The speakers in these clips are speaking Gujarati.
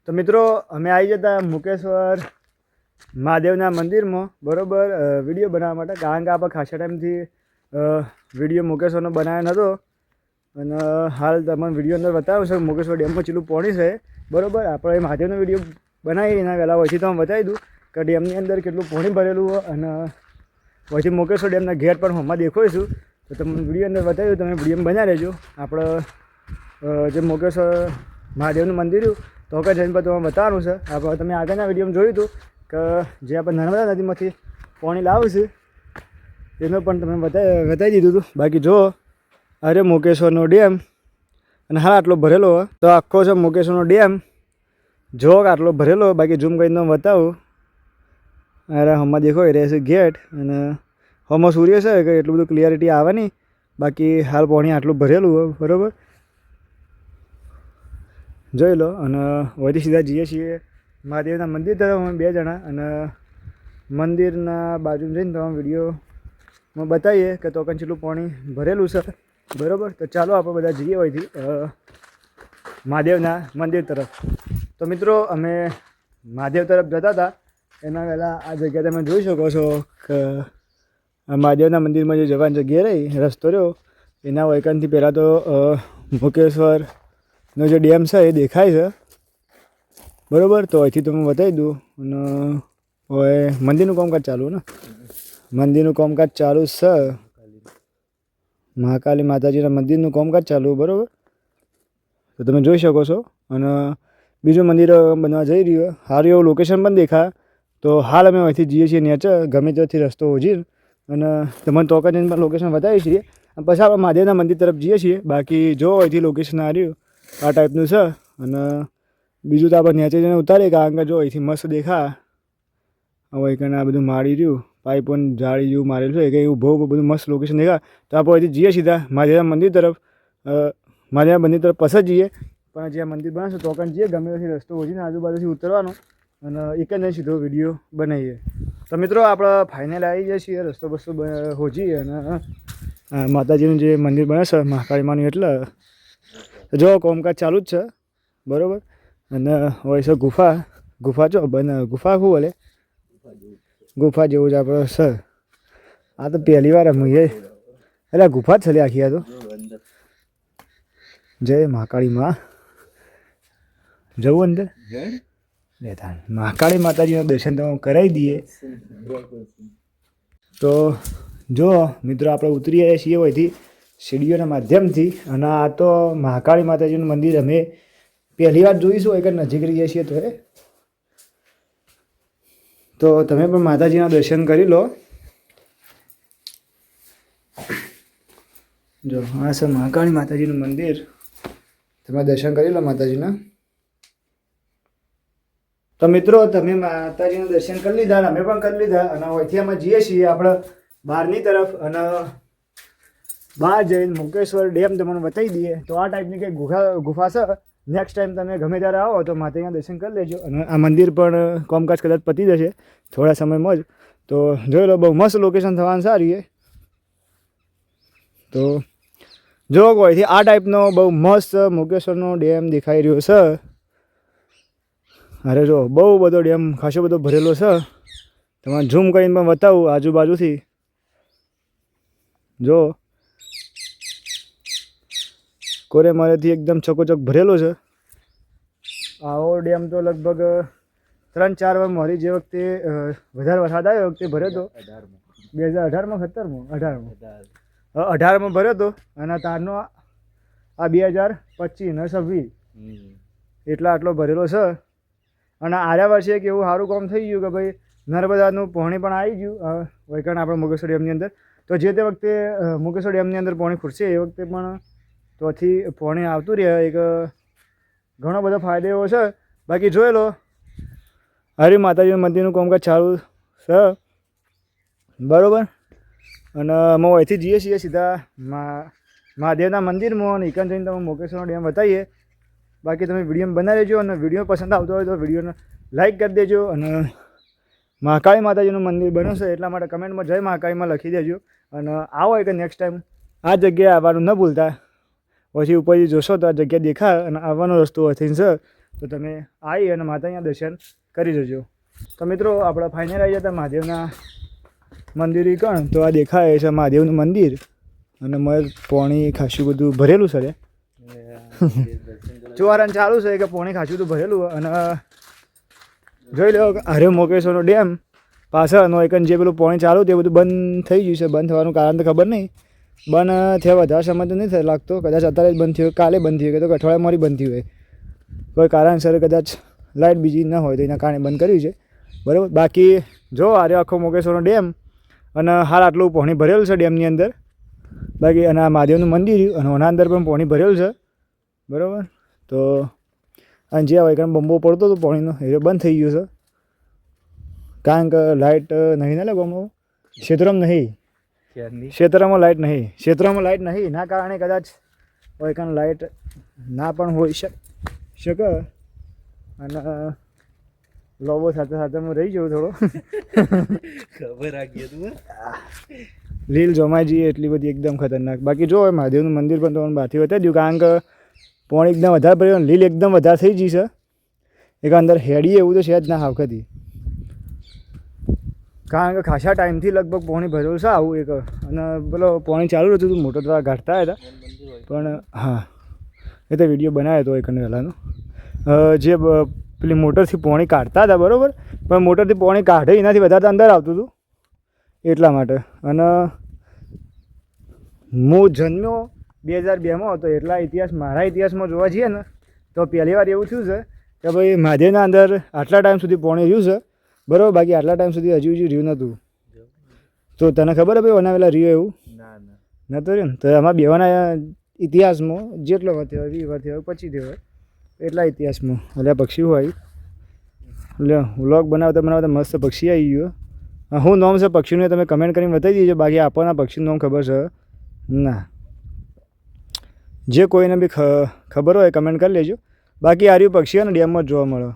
તો મિત્રો અમે આવી જતા મુકેશ્વર મહાદેવના મંદિરમાં બરાબર વિડીયો બનાવવા માટે, કારણ કે આપણે ખાસા ટાઈમથી વિડીયો મુકેશ્વરનો બનાવ્યો નહોતો. અને હાલ તમને વિડીયો અંદર બતાવ્યું છે મુકેશ્વર ડેમમાં ચેટલું પાણી છે. બરાબર આપણે મહાદેવનો વિડીયો બનાવી એના પહેલાં પછી તમે બતાવી દઉં કે ડેમની અંદર કેટલું પાણી ભરેલું હોય. અને પછી મુકેશ્વર ડેમના ગેટ પણ હમણાં દેખાઈશું તો તમને વિડીયો અંદર બતાવ્યું, તમે વિડીયો બનાવી લેજો. આપણે જે મુકેશ્વર મહાદેવનું મંદિર તો કે જઈને પણ તમને બતાવવાનું છે. આપણે તમે આગળના વિડીયોમાં જોયું હતું કે જે આપણે નર્મદા નદીમાંથી પાણી લાવશે એનું પણ તમે બતાવી દીધું હતું. બાકી જો અરે મુકેશ્વરનો ડેમ અને હા આટલો ભરેલો હોય તો આખો છે મુકેશ્વરનો ડેમ જો આટલો ભરેલો. બાકી ઝૂમ કરીને બતાવું. અરે હમણાં દેખો એ રહેશે ગેટ અને હમણાં સૂર્ય છે કે એટલું બધું ક્લિયરિટી આવે નહીં. બાકી હાલ પાણી આટલું ભરેલું હોય બરાબર જોઈ લો. અને વળી સીધા જઈએ છીએ મહાદેવના મંદિર તરફ અમે બે જણા. અને મંદિરના બાજુ જઈને તમે વિડીયોમાં બતાવીએ કે તો કેટલું પાણી ભરેલું છે બરાબર. તો ચાલો આપણે બધા જઈએ હોયથી મહાદેવના મંદિર તરફ. તો મિત્રો અમે મહાદેવ તરફ જતા હતા એના પહેલાં આ જગ્યા તમે જોઈ શકો છો કે મહાદેવના મંદિરમાં જે જવાની જગ્યા રહી રસ્તો રહ્યો એના વૈકનથી પહેલાં તો મુકેશ્વરનો જે ડેમ છે એ દેખાય છે બરાબર. તો અહીંથી તમે બતાવી દઉં. અને હવે મંદિરનું કામકાજ ચાલુ ને મંદિરનું કામકાજ ચાલુ છે. મહાકાલી માતાજીના મંદિરનું કામકાજ ચાલુ બરાબર. તો તમે જોઈ શકો છો. અને બીજું મંદિર બનવા જઈ રહ્યું સારું એવું લોકેશન પણ દેખાય. તો હાલ અમે અહીંથી જઈએ છીએ નેચર ગમે ત્યાંથી રસ્તો હોજી અને તમને તોકાજીને પણ લોકેશન બતાવીએ છીએ. પછી આપણે મહાદેવના મંદિર તરફ જઈએ છીએ. બાકી જો અહીંથી લોકેશન આ રહ્યું આ ટાઈપનું છે. અને બીજું તો આપણે નેચર જઈને ઉતારીએ કારણ કે જો અહીંથી મસ્ત દેખા હવે એકને આ બધું મારી રહ્યું પાઇપ પણ જાળી જેવું મારેલું છે કે એવું બહુ બધું મસ્ત લોકેશન દેખા. તો આપણે અહીંથી જઈએ સીધા મહાદેવના મંદિર તરફ. મહાદેવના મંદિર તરફ પછી જઈએ પણ જ્યાં મંદિર બનશે તો પણ જઈએ ગમે ત્યાંથી રસ્તો હોજીને આજુબાજુથી ઉતરવાનો અને એક જ સીધો વિડીયો બનાવીએ. તો મિત્રો આપણે ફાઇનલ આવી જઈએ છીએ રસ્તો બસ્તો હોજી અને માતાજીનું જે મંદિર બને છે મહાકાળીમાનું એટલે જો કામકાજ ચાલુ જ છે બરાબર. અને હોય છે ગુફા જો બને ગુફા શું બોલે ગુફા જેવું જ આપણે છે. આ તો પહેલી વાર અમે એટલે ગુફા જ ચલી આખી. આ તો જય મહાકાળીમાં જવું અંદર લેતા મહાકાળી માતાજીના દર્શન તો કરાવી દઈએ. તો જો મિત્રો આપણે ઉતરી આવ્યા છીએ હોયથી સીડીઓના માધ્યમથી. અને આ તો મહાકાળી માતાજીનું મંદિર અમે પહેલી વાર જોઈશું એક નજીક રહીએ છીએ તો તમે પણ માતાજીના દર્શન કરી લો. જો આ છે મહાકાળી માતાજીનું મંદિર. તમે દર્શન કરી લો માતાજીના. તો મિત્રો તમે માતાજીના દર્શન કરી લીધા અમે પણ કરી લીધા. અને અહીંથી અમે જઈએ છીએ આપણે બહારની તરફ. અને બહાર જઈને મુકેશ્વર ડેમ તમને બતાવી દઈએ. તો આ ટાઈપની કંઈક ગુફા છે. નેક્સ્ટ ટાઈમ તમે ગમે ત્યારે આવો તો માતાજીના દર્શન કરી લેજો. અને આ મંદિર પણ કામકાજ કદાચ પતી જશે થોડા સમયમાં જ. તો જોઈ લો બહુ મસ્ત લોકેશન થવાનું સારી. તો જો કોઈથી આ ટાઈપનો બહુ મસ્ત મુકેશ્વરનો ડેમ દેખાઈ રહ્યો છે. અરે જો બહુ બધો ડેમ ખાસો બધો ભરેલો છે. તમારે ઝૂમ કરીને પણ બતાવું આજુબાજુથી. જો કોરે મારેથી એકદમ ચકોચક ભરેલો છે. આવો ડેમ તો લગભગ 3-4 વાર મારી જે વખતે વધારે વરસાદ આવ્યો વખતે ભર્યો હતો 2018માં 18માં ભર્યો હતો. અને તારનો આ 2025 ને 26 એટલા આટલો ભરેલો છે. અને આર્યા વર્ષે એક એવું સારું કામ થઈ ગયું કે ભાઈ નર્મદાનું પાણી પણ આવી ગયું વૈકણ આપણે મુકેશ્વર ડેમની અંદર. તો જે તે વખતે મુકેશ્વર ડેમની અંદર પાણી ખૂટશે એ વખતે પણ તોથી પાણી આવતું રહે એક ઘણો બધો ફાયદો એવો છે. બાકી જોઈ લો હરિ માતાજીનું મંદિરનું કામકાજ ચાલુ છે બરાબર. અને અમે અહીંથી જઈએ છીએ સીધા મહાદેવના મંદિરમાં અને એકન જઈને તમે મુકેશ્વરનો ડેમ બતાવીએ. બાકી તમે વિડીયો બનાવી લેજો. અને વિડીયો પસંદ આવતો હોય તો વિડીયોને લાઈક કરી દેજો. અને મહાકાળી માતાજીનું મંદિર બન્યું છે એટલા માટે કમેન્ટમાં જય મહાકાળીમાં લખી દેજો. અને આવો કે નેક્સ્ટ ટાઈમ આ જગ્યાએ આવવાનું ન ભૂલતા. પછી ઉપરથી જોશો તો આ જગ્યા દેખાય અને આવવાનો રસ્તો અહીંથી છે. તો તમે આવી અને માતાજીના દર્શન કરી જજો. તો મિત્રો આપણે ફાઇનલ આવી જતા મહાદેવના મંદિર કણ તો આ દેખાય છે મહાદેવનું મંદિર અને મય પાણી ખાસું બધું ભરેલું છે. ચોવારાને ચાલુ છે કે પાણી ખાસું બધું ભરેલું અને જોઈ લો હરે મોકેશ્વરનો ડેમ પાછળનો એકન જે પેલું પાણી ચાલુ તે બધું બંધ થઈ ગયું છે. બંધ થવાનું કારણ તો ખબર નહીં. બંધ થયા વધારે સમય તો નહીં લાગતો. કદાચ અત્યારે જ બંધ થયો, કાલે બંધ થયું, કે તો અઠવાડિયામાં બંધ થયું હોય. કોઈ કારણસર કદાચ લાઇટ બીજી ન હોય તો એના કારણે બંધ કર્યું છે. બરાબર. બાકી જો આરે આખો મોકેશ્વરનો ડેમ અને હાલ આટલું પાણી ભરેલું છે ડેમની અંદર. બાકી અને આ મહાદેવનું મંદિર અને ઓના અંદર પણ પાણી ભરેલું છે. બરાબર. તો અને જે હોય કારણ બંબો પડતો હતો પાણીનો એ બંધ થઈ ગયો છે. કારણ કે લાઇટ નહીં ને ગામમાં ક્ષેત્રમાં નહીં, ક્ષેત્રમાં લાઇટ નહીં, ક્ષેત્રમાં લાઇટ નહીં ના કારણે કદાચ હોય કારણ લાઇટ ના પણ હોઈ શકે અને લોબો સાથે સાથે હું રહી જાઉં થોડો ખબર રાખીએ તું લીલ જમાઈ જઈએ એટલી બધી એકદમ ખતરનાક. બાકી જો મહાદેવનું મંદિર પણ તમને બહારથી બતાવી દઉં કારણ કે પાણી એકદમ વધારે ભર્યું, લીલ એકદમ વધારે થઈ ગઈ છે. એક અંદર હેડી એવું તો છે જ ના હાવખથી, કારણ કે ખાસા ટાઈમથી લગભગ પાણી ભરેલું છે આવું એક. અને પેલો પાણી ચાલુ હતું હતું મોટો દ્વારા ઘાટતા હતા પણ હા એ તો વિડીયો બનાવ્યો હતો એક વહેલાનો. જે પેલી મોટરથી પાણી કાઢતા હતા બરાબર, પણ મોટરથી પાણી કાઢે એનાથી વધારે અંદર આવતું હતું એટલા માટે. અને હું જન્મ્યો 2002માં હતો એટલા ઇતિહાસ મારા ઇતિહાસમાં જોવા જઈએ ને તો પહેલી વાર એવું થયું છે કે ભાઈ મહાદેવના અંદર આટલા ટાઈમ સુધી પાણી રહ્યું છે બરાબર. બાકી આટલા ટાઈમ સુધી હજુ રહ્યું નહોતું. તો તને ખબર હે ભાઈ બનાવેલા રહ્યો એવું નહોતું રહ્યું ને. તો આમાં બેવાના ઇતિહાસમાં જેટલો વાર થયો 20 વાર થયો 25 થયો એટલા ઇતિહાસમાં એટલે પક્ષી હોય એટલે વ્લોગ બનાવતા મસ્ત પક્ષી આવી ગયો. શું નામ છે પક્ષીનું તમે કમેન્ટ કરીને બતાવી દેજો. બાકી આપણને પક્ષીનું નામ ખબર છે ના, જે કોઈને બી ખબર હોય કમેન્ટ કરી લેજો. બાકી આ રહ્યું પક્ષીઓ ને ડેમમાં જ જોવા મળે.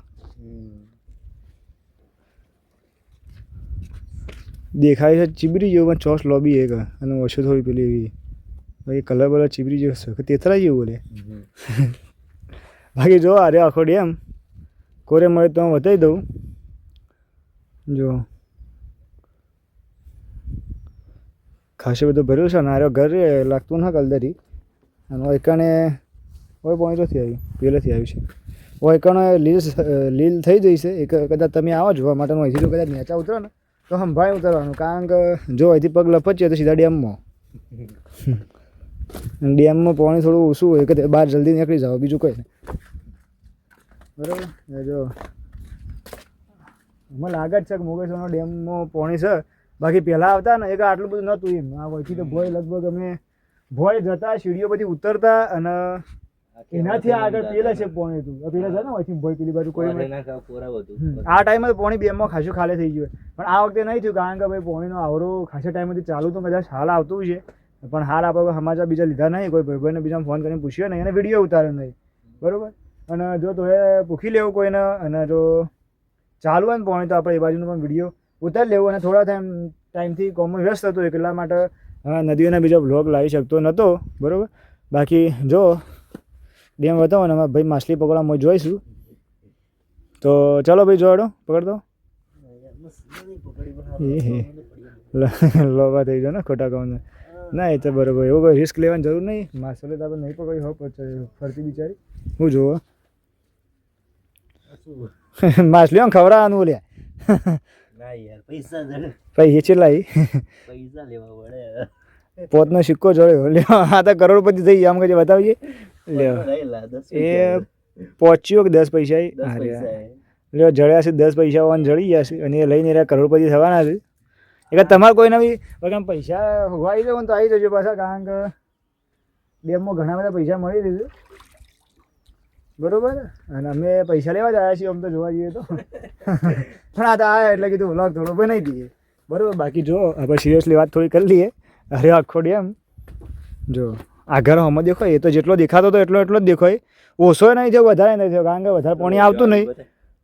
દેખાય છે ચીબરી જેવું પણ ચોસ લોબી એક અને ઓછું થોડી પેલી એવી ભાઈ કલર બલર ચીબરી જેવું છે કે તેતરા જેવું બોલે. બાકી જો અરે આખો ડેમ કોરે મળે તો હું બતાવી દઉં. જો ખાસું બધું ભર્યું છે ને આરે ઘર લાગતું ના કલદરી અને એકણે હોય પોઈન્ટ નથી આવ્યું, પહેલેથી આવ્યું છે. એકણે લીલ થઈ જઈ છે. એક કદાચ તમે આવો જોવા માટે અહીંથી જો કદાચ નેચા ઉતરો ને તો સંભાળી ઉતરવાનું, કારણ કે જો અહીંથી પગ લપચીએ તો સીધા ડેમમાં. ડેમમાં પાણી થોડું ઓછું હોય કે બહાર જલ્દી નીકળી જાઓ, બીજું કંઈ નહીં. બરાબર. જો મને લાગે જ છે કે મોગેશ્વરનો ડેમમાં પાણી છે. બાકી પહેલાં આવતા ને એક આટલું બધું નહોતું એમ. આ વહીથી તો ભોય લગભગ અમે ભોય જતા સીડીઓ બધી ઉતરતા અને એનાથી આગળ પેલા છે પાણી હતું. પેલા છે ને વહીથી ભોય પેલી બાજુ કોઈ આ ટાઈમે તો પાણી ડેમમાં ખાસું ખાલી થઈ ગયું. પણ આ વખતે નહીં થયું કારણ કે ભાઈ પાણીનો આવરો ખાસા ટાઈમથી ચાલુ તો કદાચ હાલ આવતું છે પણ હાલ આપણે સમાચાર બીજા લીધા નહીં. કોઈ ભાઈને બીજાને ફોન કરીને પૂછ્યો નહીં અને વિડીયો ઉતાર્યો નહીં બરાબર. અને જો તો એ પૂછી લેવું કોઈને અને જો ચાલુ હોય ને પાણી તો આપણે એ બાજુનો પણ વિડીયો ઉતારી લેવું. અને થોડા ટાઈમથી કોમમાં વ્યસ્ત હતો એટલા માટે નદીઓના બીજા બ્લોગ લાવી શકતો નહોતો બરાબર. બાકી જો ડેમ બતાવો ને ભાઈ માછલી પકડવા જોઈશું તો ચાલો ભાઈ જોડો પકડતો લોબા થઈ જાય ને ખોટા કામ ના. એ તો બરાબર એવું કોઈ રિસ્ક લેવાની જરૂર નહીં. માછલી તો આપણે નહીં પકડી હો ફરતી બિચારી હું જોવો માછલીઓ ખવડાવવાનું બોલ્યા પૈસા ચેલા પૈસા લેવા પડે. પોતનો સિક્કો જોડ્યો લ્યો. આ તો કરોડપતિ થઈ ગયા આમ કે બતાવીએ લ્યો. એ પહોંચ્યો કે 10 પૈસા લ્યો જડ્યા છે 10 પૈસા વાન જડી ગયા છે અને એ લઈને રહ્યા કરોડપતિ થવાના છે. એટલે તમારે કોઈને બી પૈસા હોવાઈ જવું તો આવી જજો પાછા, કારણ કે ડેમમાં ઘણા બધા પૈસા મળી દીધું બરાબર. અને અમે પૈસા લેવા જ આવ્યા છીએ આમ તો જોવા જઈએ તો પણ આ તો આવ્યા એટલે કીધું વ્લોગ થોડો બનાવી દઈએ બરાબર. બાકી જો આપણે સિરિયસલી વાત થોડી કરી લઈએ. અરે આખો ડેમ જો આ ઘર આમાં દેખાય એ તો જેટલો દેખાતો હતો એટલો જ દેખાય. ઓછો નહીં થયો વધારે નહીં થયો કારણ કે વધારે પાણી આવતું નહીં.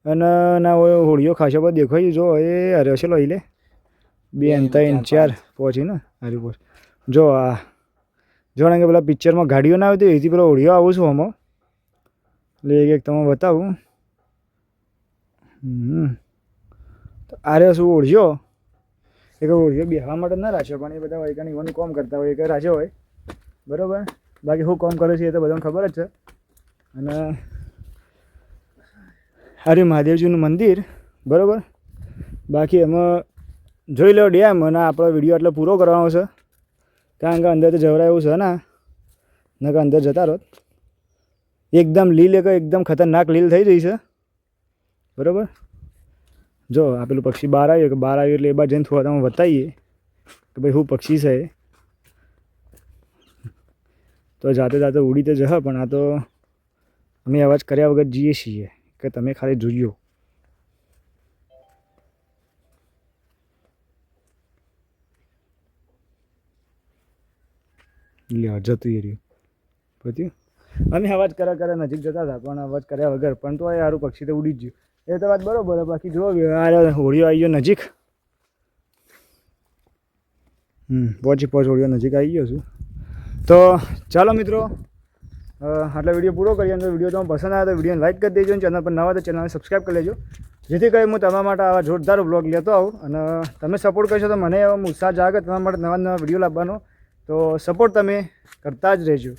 અને ના હોળીઓ ખાસો બધો દેખાય. જો એ અરે ચલો લે 2 3 4 પહોંચી ને હારી પહોંચ. જો આ જોણે કે પેલા પિક્ચરમાં ગાડીઓ ના આવતી એથી પેલો હોળીઓ આવું છું આમાં એટલે એક તમને બતાવું. તો આરે શું ઓળખ્યો એક ઓળખ્યો બેહવા માટે ના રાખ્યો પણ એ બધા વૈકાનિક ઈવોનું કામ કરતા હોય એક રાખ્યો હોય બરાબર. બાકી શું કામ કરે છે એ તો બધાને ખબર જ છે. અને હારી મહાદેવજીનું મંદિર બરાબર. બાકી એમાં જોઈ લો ડેમ અને આપણો વિડીયો એટલે પૂરો કરવાનો છે કારણ કે અંદર તો જવરાય એવું છે ને કે અંદર જતા રહો એકદમ લીલ એકદમ ખતરનાક લીલ થઈ રહી છે બરાબર. જો આ પેલું પક્ષી બહાર આવ્યું કે બહાર આવ્યું એટલે એ બાજુ જઈને થોડા તમે બતાવીએ કે ભાઈ શું પક્ષી છે તો જાતે જાતે ઉડી તો જશે પણ આ તો અમે અવાજ કર્યા વગર જઈએ છીએ કે તમે ખાલી જોઈયો. લ્યો જતું એ રહ્યું પત્યું. અમે અવાજ કર્યા નજીક જતા હતા પણ અવાજ કર્યા વગર પણ તો એ સારું પક્ષી તો ઉડી જ ગયું એ તો વાત બરાબર. બાકી જો હોળીઓ આવી ગયો નજીક પહોંચી હોળીઓ નજીક આવી ગયો છું. તો ચાલો મિત્રો આટલા વિડીયો પૂરો કરીએ અને વિડીયો તમને પસંદ આવે તો વિડીયોને લાઈક કરી દેજો અને ચેનલ પર નવા તો ચેનલને સબસ્ક્રાઈબ કરી લેજો જેથી કરી હું તમારા માટે આવા જોરદાર બ્લોગ લેતો આવું અને તમે સપોર્ટ કરશો તો મને એવો ઉત્સાહ જાગે તમારા માટે નવા વિડીયો લાવવાનો. તો સપોર્ટ તમે કરતા જ રહેજો.